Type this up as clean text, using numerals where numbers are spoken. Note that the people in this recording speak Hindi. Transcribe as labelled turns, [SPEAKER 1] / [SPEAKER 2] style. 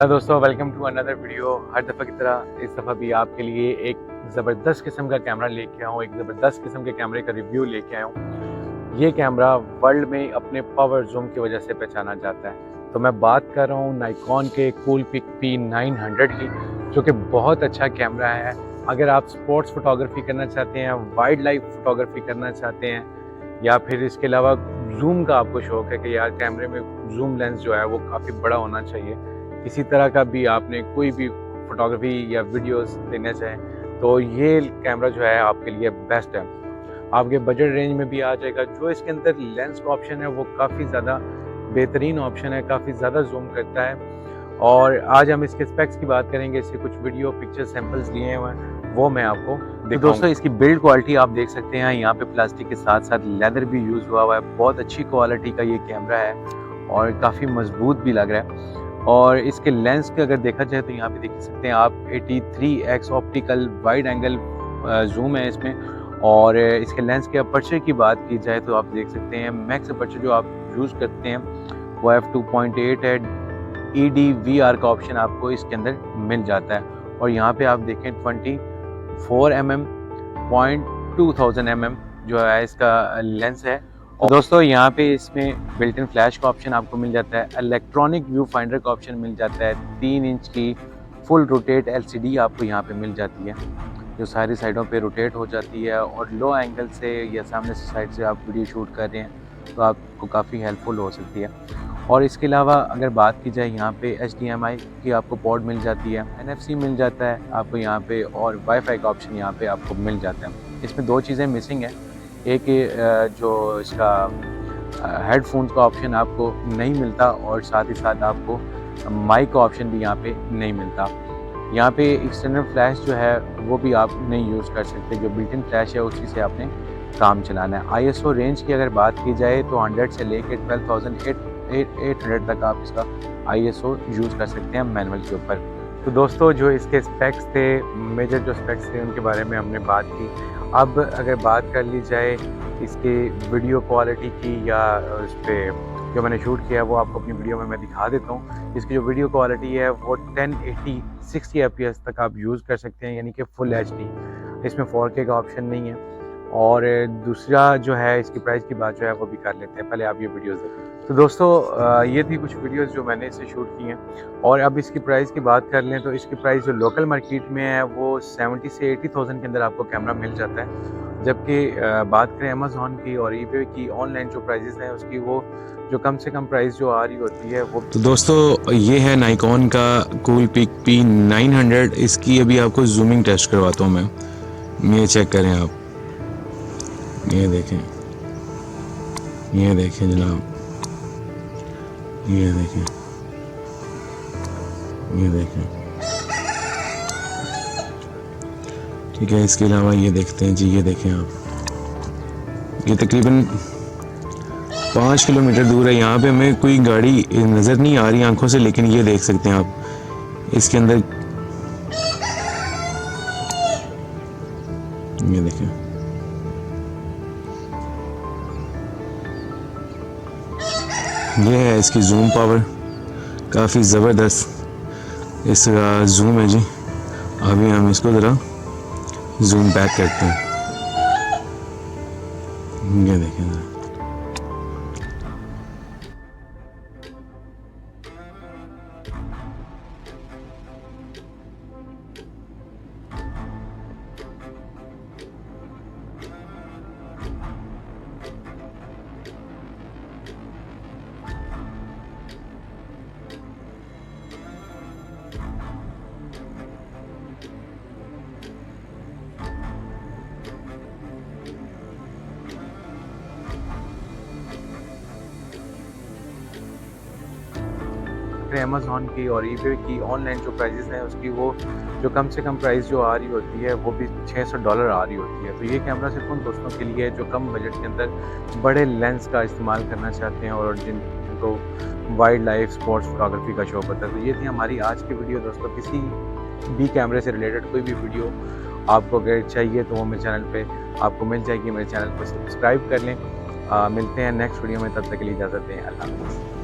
[SPEAKER 1] दोस्तों वेलकम टू अनदर वीडियो। हर दफ़ा की तरह इस दफ़ा भी आपके लिए एक ज़बरदस्त किस्म का कैमरा लेके आया हूँ, एक ज़बरदस्त किस्म के कैमरे का रिव्यू लेके आया हूँ। ये कैमरा वर्ल्ड में अपने पावर जूम की वजह से पहचाना जाता है। तो मैं बात कर रहा हूँ नाइकॉन के कूलपिक P900 की, जो कि बहुत अच्छा कैमरा है। अगर आप स्पोर्ट्स फोटोग्राफी करना चाहते हैं, वाइल्ड लाइफ फोटोग्राफी करना चाहते हैं, या फिर इसके अलावा जूम का आपको शौक है कि यार कैमरे में जूम लेंस जो है वो काफ़ी बड़ा होना चाहिए, किसी तरह का भी आपने कोई भी फोटोग्राफी या वीडियोस लेना चाहें तो ये कैमरा जो है आपके लिए बेस्ट है। आपके बजट रेंज में भी आ जाएगा। जो इसके अंदर लेंस का ऑप्शन है वो काफ़ी ज़्यादा बेहतरीन ऑप्शन है, काफ़ी ज़्यादा जूम करता है। और आज हम इसके स्पेक्स की बात करेंगे। इससे कुछ वीडियो पिक्चर सैंपल्स लिए हुए हैं, वो मैं आपको तो दोस्तों इसकी बिल्ड क्वालिटी आप देख सकते हैं। यहाँ पे प्लास्टिक के साथ साथ लेदर भी यूज़ हुआ है। बहुत अच्छी क्वालिटी का ये कैमरा है और काफ़ी मजबूत भी लग रहा है। और इसके लेंस के अगर देखा जाए तो यहाँ पे देख सकते हैं आप 83x optical wide angle zoom है इसमें। और इसके लेंस के अपर्चर की बात की जाए तो आप देख सकते हैं मैक्स अपर्चर जो आप यूज़ करते हैं वो f2.8 है। EDVR का ऑप्शन आपको इसके अंदर मिल जाता है। और यहाँ पे आप देखें 24mm 0.2000 mm जो है इसका लेंस है। और दोस्तों यहाँ पे इसमें बिल्ट इन फ्लैश का ऑप्शन आपको मिल जाता है। इलेक्ट्रॉनिक व्यू फाइंडर का ऑप्शन मिल जाता है। 3 इंच की फुल रोटेट LCD आपको यहाँ पे मिल जाती है, जो सारी साइडों पे रोटेट हो जाती है। और लो एंगल से या सामने से साइड से आप वीडियो शूट कर रहे हैं तो आपको काफ़ी हेल्पफुल हो सकती है। और इसके अलावा अगर बात की जाए यहाँ पे HDMI की आपको पोर्ट मिल जाती है, NFC मिल जाता है आपको यहाँ पे, और वाईफाई का ऑप्शन यहाँ पे आपको मिल जाता है। इसमें 2 चीज़ें मिसिंग है। एक जो इसका हेडफोन्स का ऑप्शन आपको नहीं मिलता, और साथ ही साथ आपको माइक का ऑप्शन भी यहाँ पे नहीं मिलता। यहाँ पे एक्सटर्नल फ्लैश जो है वो भी आप नहीं यूज़ कर सकते। जो बिल्ट इन फ्लैश है उसी से आपने काम चलाना है। ISO रेंज की अगर बात की जाए तो 100 से लेकर 12,800 तक आप इसका ISO यूज़ कर सकते हैं मैनुअल के ऊपर। तो दोस्तों जो इसके स्पेक्स थे, मेजर जो स्पेक्स थे उनके बारे में हमने बात की। अब अगर बात कर ली जाए इसके वीडियो क्वालिटी की, या उस पर जो मैंने शूट किया है वो आपको अपनी वीडियो में मैं दिखा देता हूँ। इसकी जो वीडियो क्वालिटी है वो 1080 60 FPS तक आप यूज़ कर सकते हैं, यानी कि फुल HD। इसमें 4K का ऑप्शन नहीं है। और दूसरा जो है इसकी प्राइस की बात जो है वो भी कर लेते हैं। पहले आप ये वीडियोस देखें। तो दोस्तों ये थी कुछ वीडियोस जो मैंने इससे शूट की हैं। और अब इसकी प्राइस की बात कर लें तो इसकी प्राइस जो लोकल मार्केट में है वो 70 से 80,000 के अंदर आपको कैमरा मिल जाता है। जबकि बात करें अमेज़ॉन की और eBay की ऑनलाइन जो प्राइजेस हैं उसकी, वो जो कम से कम प्राइस जो आ रही होती है वो।
[SPEAKER 2] तो दोस्तों ये है नाइकॉन का कूलपिक P900। इसकी अभी आपको जूमिंग टेस्ट करवाता हूँ मैं। ये चेक करें आप, ये देखें, ये देखें जनाब, ये देखें, ये देखें। ठीक है, इसके अलावा ये देखते हैं जी, ये देखें आप, ये तकरीबन 5 किलोमीटर दूर है। यहाँ पे हमें कोई गाड़ी नज़र नहीं आ रही आंखों से, लेकिन ये देख सकते हैं आप इसके अंदर, ये देखें। ये है इसकी जूम पावर, काफ़ी ज़बरदस्त इसका जूम है जी। अभी हम इसको ज़रा जूम बैक करते हैं, ये देखें ज़रा।
[SPEAKER 1] अमेज़ॉन की और eBay की ऑनलाइन जो प्राइजेस हैं उसकी, वो जो कम से कम प्राइस जो आ रही होती है वो भी $600 आ रही होती है। तो ये कैमरा सिर्फ उन दोस्तों के लिए है जो कम बजट के अंदर बड़े लेंस का इस्तेमाल करना चाहते हैं और जिनको वाइल्ड लाइफ स्पोर्ट्स फोटोग्राफी का शौक होता है। तो ये थी हमारी आज की वीडियो दोस्तों। किसी भी कैमरे से रिलेटेड कोई भी वीडियो आपको अगर चाहिए तो वो मेरे चैनल पे आपको मिल जाएगी। मेरे चैनल को सब्सक्राइब कर लें। मिलते हैं नेक्स्ट वीडियो में, तब तक के लिए इजाज़त दें। अल्लाह हाफ़िज़।